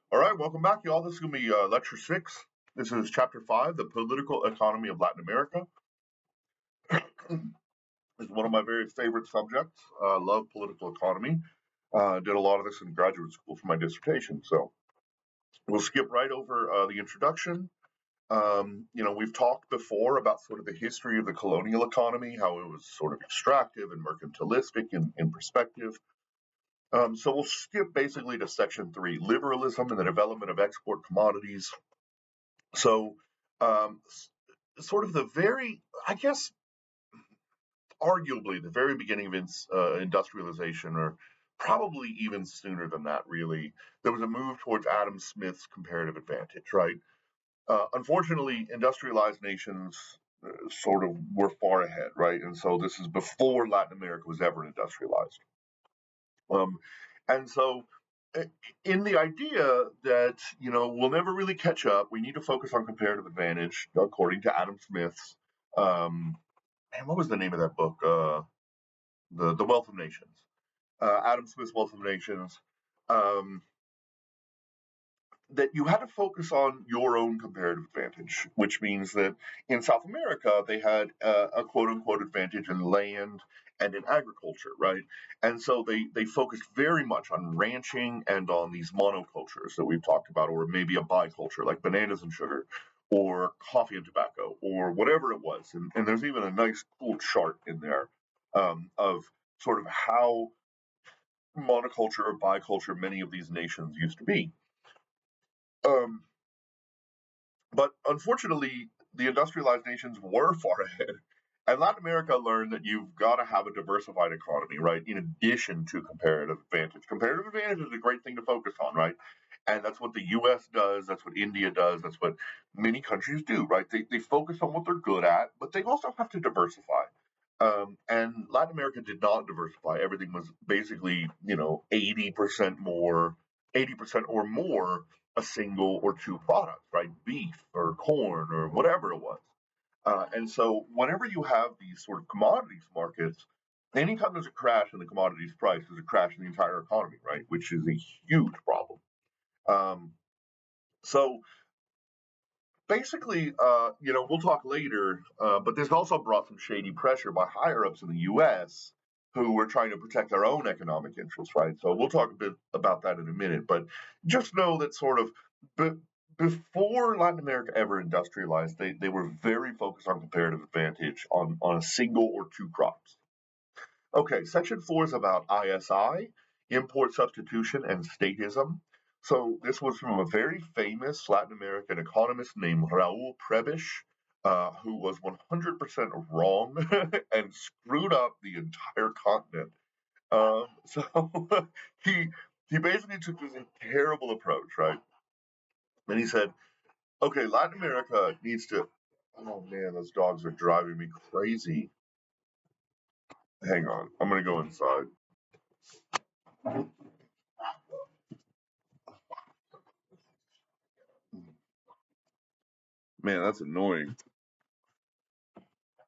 All right, welcome back, y'all. This is going to be lecture six. This is chapter five, the political economy of Latin America. It's one of my very favorite subjects. Love political economy. Did a lot of this in graduate school for my dissertation. So we'll skip right over the introduction. We've talked before about sort of the history of the colonial economy, how it was sort of extractive and mercantilistic in perspective. So we'll skip basically to section three, liberalism and the development of export commodities. So, um, sort of the very, I guess, arguably the very beginning of industrialization, or probably even sooner than that, really, there was a move towards Adam Smith's comparative advantage, right? Unfortunately, industrialized nations sort of were far ahead, right? And so this is before Latin America was ever industrialized. Um, and so, uh, in the idea that we'll never really catch up, we need to focus on comparative advantage, according to Adam Smith's. And what was the name of that book? The Wealth of Nations. Adam Smith's Wealth of Nations. Um, that you had to focus on your own comparative advantage, which means that in South America, they had a quote unquote advantage in land and in agriculture, right? And so they focused very much on ranching and on these monocultures that we've talked about, or maybe a biculture like bananas and sugar, or coffee and tobacco, or whatever it was. And there's even a nice, cool chart in there of sort of how monoculture or biculture many of these nations used to be. Um, But unfortunately, the industrialized nations were far ahead. And Latin America learned that you've got to have a diversified economy, right? In addition to comparative advantage. Comparative advantage is a great thing to focus on, right? And that's what the US does. That's what India does. That's what many countries do, right? They focus on what they're good at, but they also have to diversify. And Latin America did not diversify. Everything was basically, 80% more, 80% or more a single or two products, right? Beef or corn or whatever it was. And so, whenever you have these sort of commodities markets, anytime there's a crash in the commodities price, there's a crash in the entire economy, right? Which is a huge problem. Um, so, basically, we'll talk later, but this also brought some shady pressure by higher ups in the U.S. who were trying to protect their own economic interests, right? So we'll talk a bit about that in a minute, but just know that sort of be- before Latin America ever industrialized, they were very focused on comparative advantage on a single or two crops. Okay, section four is about ISI, import substitution and statism. So this was from a very famous Latin American economist named Raul Prebisch, who was 100% wrong and screwed up the entire continent. So he he basically took this terrible approach, right? And he said, okay, Latin America needs to. Oh man, those dogs are driving me crazy. Hang on, I'm gonna go inside. Man, that's annoying.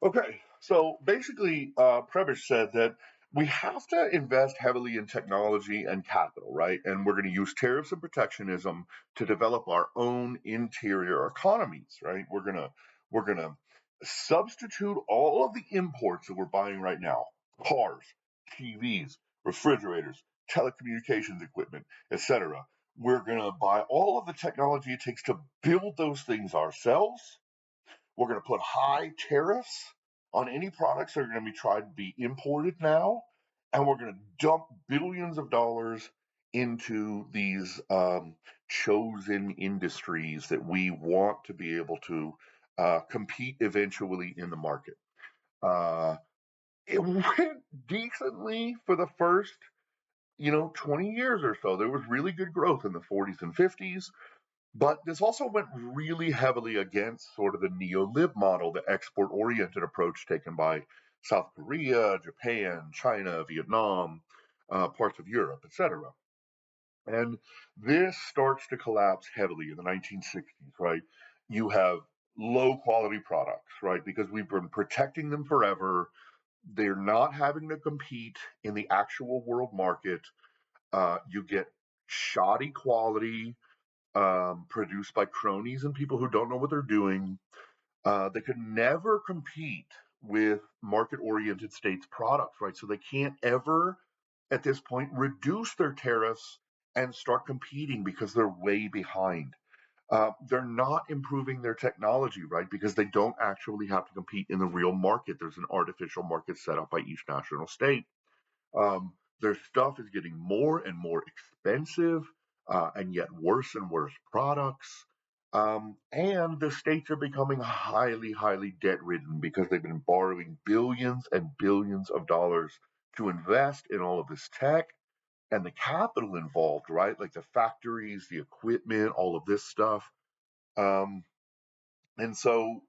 Okay, so basically, Prebisch said that we have to invest heavily in technology and capital, right? And we're going to use tariffs and protectionism to develop our own interior economies, right? We're gonna substitute all of the imports that we're buying right now: cars, TVs, refrigerators, telecommunications equipment, etc. We're going to buy all of the technology it takes to build those things ourselves. We're going to put high tariffs on any products that are going to be tried to be imported now, and we're going to dump billions of dollars into these chosen industries that we want to be able to compete eventually in the market. Uh, it went decently for the first 20 years or so. There was really good growth in the 40s and 50s. But this also went really heavily against sort of the neo-lib model, the export-oriented approach taken by South Korea, Japan, China, Vietnam, parts of Europe, etc. And this starts to collapse heavily in the 1960s, right? You have low quality products, right? Because we've been protecting them forever. They're not having to compete in the actual world market. You get shoddy quality. produced by cronies and people who don't know what they're doing. They could never compete with market-oriented states' products, right? So they can't ever, at this point, reduce their tariffs and start competing because they're way behind. They're not improving their technology, right? Because they don't actually have to compete in the real market. There's an artificial market set up by each national state. Um, their stuff is getting more and more expensive, and yet worse and worse products. And the states are becoming highly, highly debt ridden because they've been borrowing billions and billions of dollars to invest in all of this tech and the capital involved, right? Like the factories, the equipment, all of this stuff. Um, and so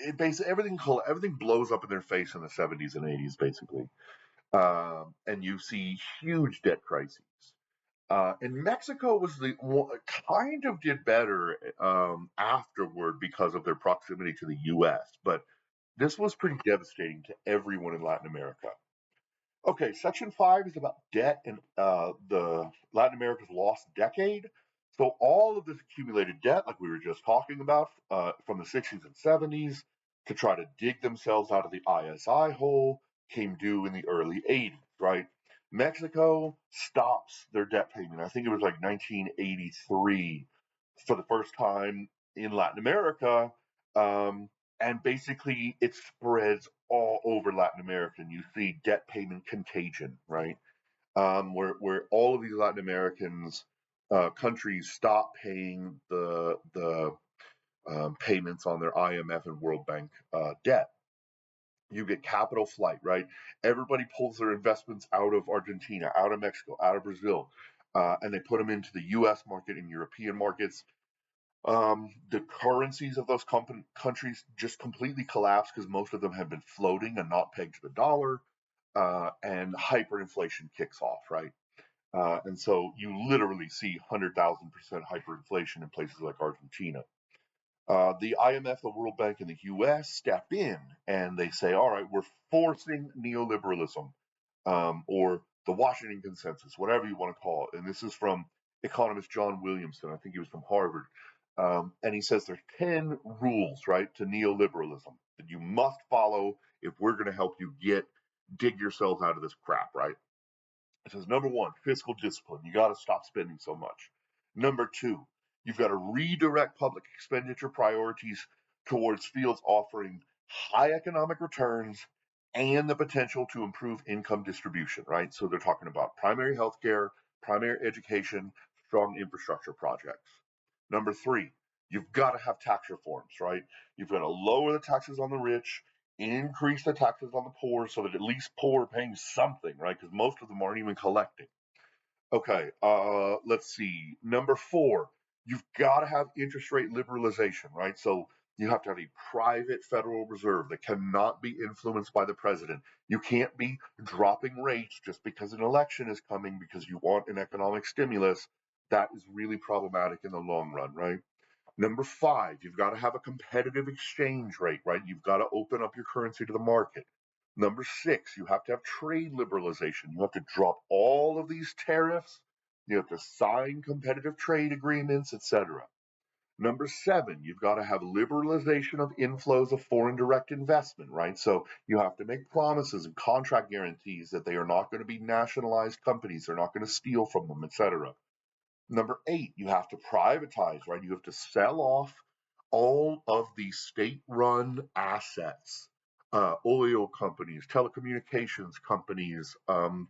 it basically everything blows up in their face in the 70s and 80s, basically. And you see huge debt crises. And Mexico was kind of did better afterward because of their proximity to the U.S., but this was pretty devastating to everyone in Latin America. Okay, Section 5 is about debt and the Latin America's lost decade. So all of this accumulated debt, like we were just talking about, from the 60s and 70s to try to dig themselves out of the ISI hole, came due in the early 80s, right? Mexico stops their debt payment. I think it was like 1983 for the first time in Latin America. Um, and basically it spreads all over Latin America. And you see debt payment contagion, right? Where all of these Latin Americans countries stop paying the payments on their IMF and World Bank debt. You get capital flight, right? Everybody pulls their investments out of Argentina, out of Mexico, out of Brazil, and they put them into the U.S. market and European markets. The currencies of those countries just completely collapse because most of them have been floating and not pegged to the dollar, and hyperinflation kicks off, right? And so you literally see 100,000% hyperinflation in places like Argentina. The IMF, the World Bank, and the US step in and they say, all right, we're forcing neoliberalism, or the Washington Consensus, whatever you want to call it. And this is from economist John Williamson. I think he was from Harvard. And he says there's 10 rules, right, to neoliberalism that you must follow if we're going to help you dig yourselves out of this crap, right? It says number one, fiscal discipline. You got to stop spending so much. Number two, you've got to redirect public expenditure priorities towards fields offering high economic returns and the potential to improve income distribution, right? So they're talking about primary healthcare, primary education, strong infrastructure projects. Number three, you've got to have tax reforms, right? You've got to lower the taxes on the rich, increase the taxes on the poor so that at least poor are paying something, right? Because most of them aren't even collecting. Okay, let's see. Number four, you've got to have interest rate liberalization, right? So you have to have a private Federal Reserve that cannot be influenced by the president. You can't be dropping rates just because an election is coming because you want an economic stimulus. That is really problematic in the long run, right? Number five, you've got to have a competitive exchange rate, right? You've got to open up your currency to the market. Number six, you have to have trade liberalization. You have to drop all of these tariffs. You have to sign competitive trade agreements, etc. Number seven, you've got to have liberalization of inflows of foreign direct investment, right? So you have to make promises and contract guarantees that they are not going to be nationalized companies, they're not going to steal from them, etc. Number eight, you have to privatize, right? You have to sell off all of the state run assets, oil companies, telecommunications companies,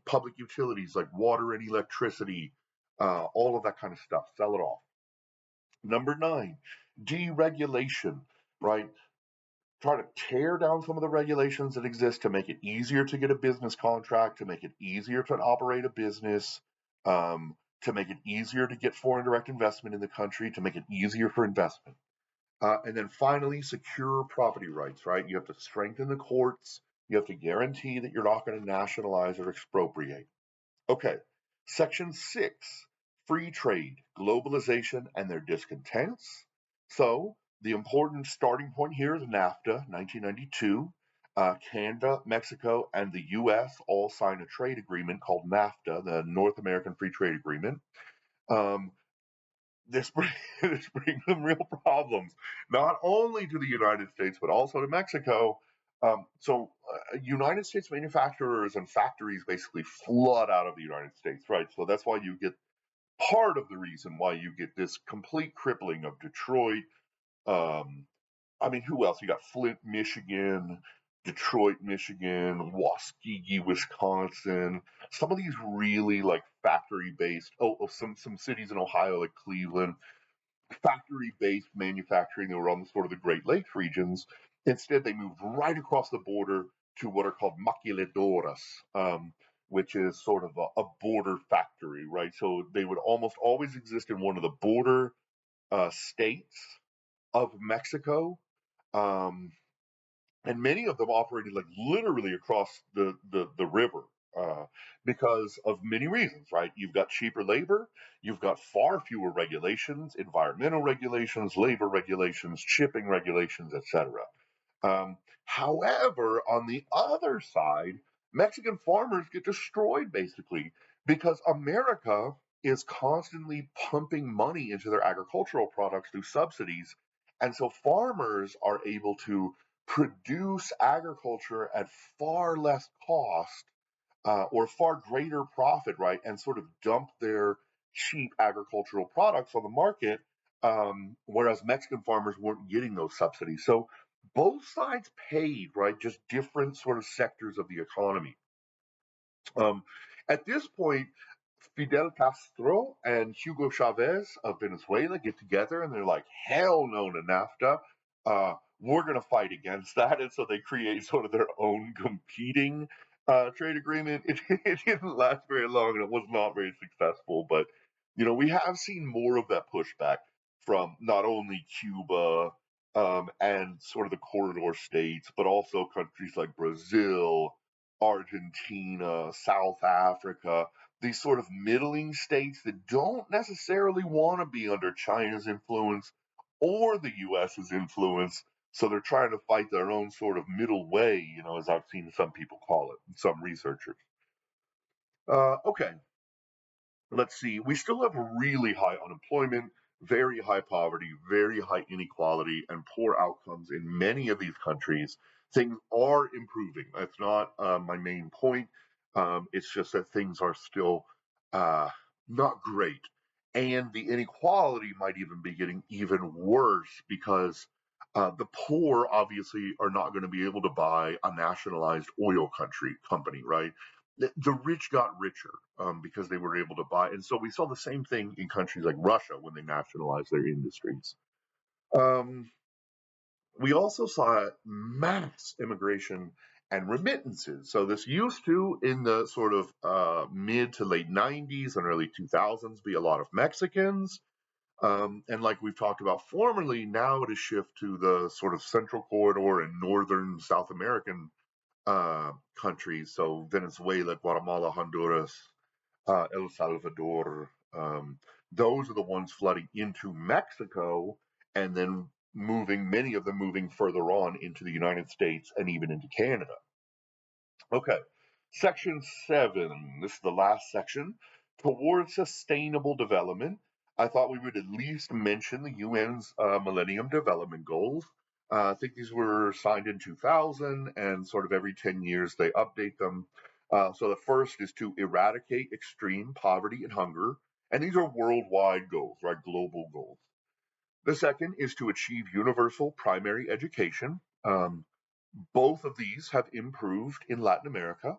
public utilities like water and electricity, all of that kind of stuff. Sell it off. Number nine, deregulation, right? Try to tear down some of the regulations that exist to make it easier to get a business contract, to make it easier to operate a business, to make it easier to get foreign direct investment in the country, to make it easier for investment. And then finally, secure property rights, right? You have to strengthen the courts. You have to guarantee that you're not going to nationalize or expropriate. Okay, Section 6, free trade, globalization, and their discontents. So, the important starting point here is NAFTA, 1992. Canada, Mexico, and the US all sign a trade agreement called NAFTA, the North American Free Trade Agreement. Um, this brings, this brings them real problems, not only to the United States, but also to Mexico. United States manufacturers and factories basically flood out of the United States, right? So that's why you get part of the reason why you get this complete crippling of Detroit. Um, I mean, who else? You got Flint, Michigan, Detroit, Michigan, Waukee, Wisconsin. Some of these really like factory based. Some cities in Ohio like Cleveland, factory based manufacturing that were on the sort of the Great Lakes regions. Instead, they moved right across the border to what are called maquiladoras, which is sort of a border factory, right? So they would almost always exist in one of the border states of Mexico. Um, and many of them operated like literally across the river, uh, because of many reasons, right? You've got cheaper labor, you've got far fewer regulations, environmental regulations, labor regulations, shipping regulations, etc. However, on the other side, Mexican farmers get destroyed basically because America is constantly pumping money into their agricultural products through subsidies. And so farmers are able to produce agriculture at far less cost, or far greater profit, right? And sort of dump their cheap agricultural products on the market, whereas Mexican farmers weren't getting those subsidies. So both sides paid, right? Just different sort of sectors of the economy. Um, at this point, Fidel Castro and Hugo Chavez of Venezuela get together and they're like, hell no to NAFTA. We're going to fight against that. And so they create sort of their own competing trade agreement. It didn't last very long and it was not very successful. But, we have seen more of that pushback from not only Cuba, and sort of the corridor states, but also countries like Brazil, Argentina, South Africa, these sort of middling states that don't necessarily want to be under China's influence or the US's influence. So they're trying to fight their own sort of middle way, as I've seen some people call it, some researchers. Okay, let's see, we still have really high unemployment, very high poverty, very high inequality, and poor outcomes in many of these countries. Things are improving. That's not my main point. It's just that things are still uh, not great. And the inequality might even be getting even worse because the poor obviously are not going to be able to buy a nationalized oil company, right? The rich got richer, because they were able to buy. And so we saw the same thing in countries like Russia when they nationalized their industries. Um, we also saw mass immigration and remittances. So this used to, in the sort of mid to late 90s and early 2000s, be a lot of Mexicans. And like we've talked about formerly, now it has shifted to the sort of central corridor and northern South American countries. So Venezuela, Guatemala, Honduras, El Salvador. Those are the ones flooding into Mexico and then many of them moving further on into the United States and even into Canada. Okay, section 7. This is the last section. Towards sustainable development, I thought we would at least mention the UN's Millennium Development Goals. I think these were signed in 2000, and sort of every 10 years they update them. So the first is to eradicate extreme poverty and hunger, and these are worldwide goals, right? Global goals. The second is to achieve universal primary education. Both of these have improved in Latin America.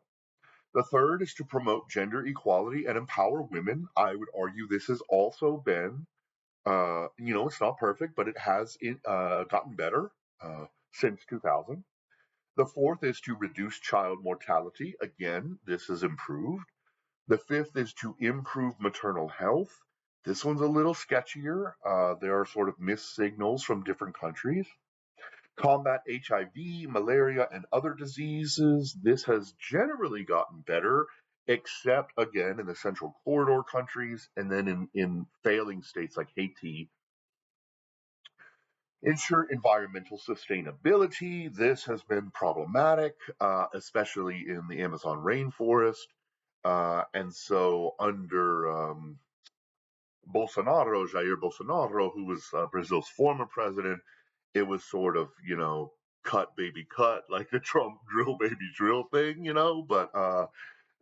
The third is to promote gender equality and empower women. I would argue this has also been, it's not perfect, but it has gotten better since 2000. The fourth is to reduce child mortality. Again, this has improved. The fifth is to improve maternal health. This one's a little sketchier. There are sort of missed signals from different countries. Combat HIV, malaria, and other diseases. This has generally gotten better, except again in the Central Corridor countries and then in failing states like Haiti. Ensure environmental sustainability. This has been problematic, especially in the Amazon rainforest. And so, under Bolsonaro, Jair Bolsonaro, who was Brazil's former president, it was sort of, cut baby cut, like the Trump drill baby drill thing, But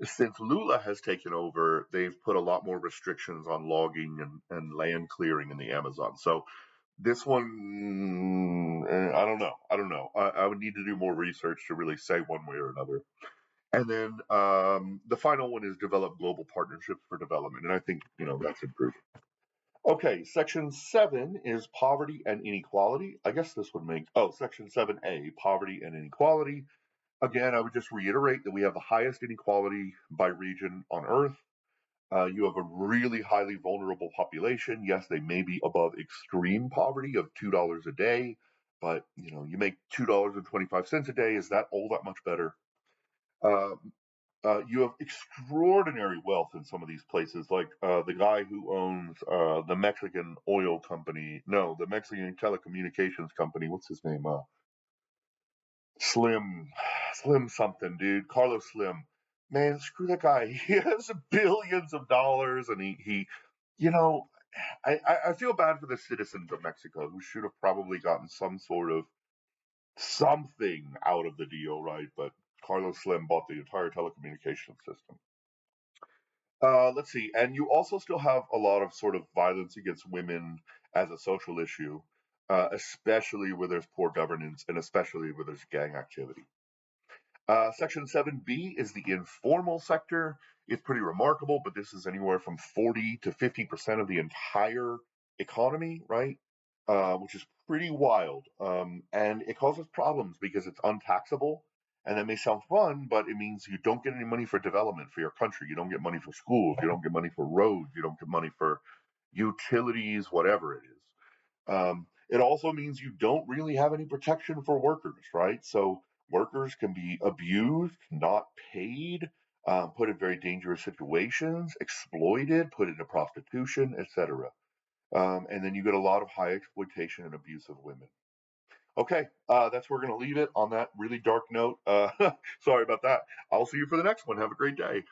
since Lula has taken over, they've put a lot more restrictions on logging and land clearing in the Amazon. So this one, I don't know. I don't know. I would need to do more research to really say one way or another. And then the final one is develop global partnerships for development. And I think, that's improving. Okay, section 7 is poverty and inequality. I guess this would make, section 7A, poverty and inequality. Again, I would just reiterate that we have the highest inequality by region on Earth. You have a really highly vulnerable population. Yes, they may be above extreme poverty of $2 a day, but you make $2.25 a day. Is that all that much better? Uh, you have extraordinary wealth in some of these places, like the guy who owns the Mexican oil company. No, the Mexican telecommunications company. What's his name? Slim, Slim something, dude. Carlos Slim. Man, screw that guy. He has billions of dollars, and you know, I feel bad for the citizens of Mexico who should have probably gotten some sort of something out of the deal, right? But Carlos Slim bought the entire telecommunications system. Let's see. And you also still have a lot of sort of violence against women as a social issue, especially where there's poor governance and especially where there's gang activity. Section 7B is the informal sector. It's pretty remarkable, but this is anywhere from 40 to 50% of the entire economy, right? Which is pretty wild. And it causes problems because it's untaxable. And that may sound fun, but it means you don't get any money for development for your country. You don't get money for schools. You don't get money for roads. You don't get money for utilities, whatever it is. It also means you don't really have any protection for workers, right? So workers can be abused, not paid, put in very dangerous situations, exploited, put into prostitution, etc. And then you get a lot of high exploitation and abuse of women. Okay, that's where we're going to leave it on that really dark note. Sorry about that. I'll see you for the next one. Have a great day.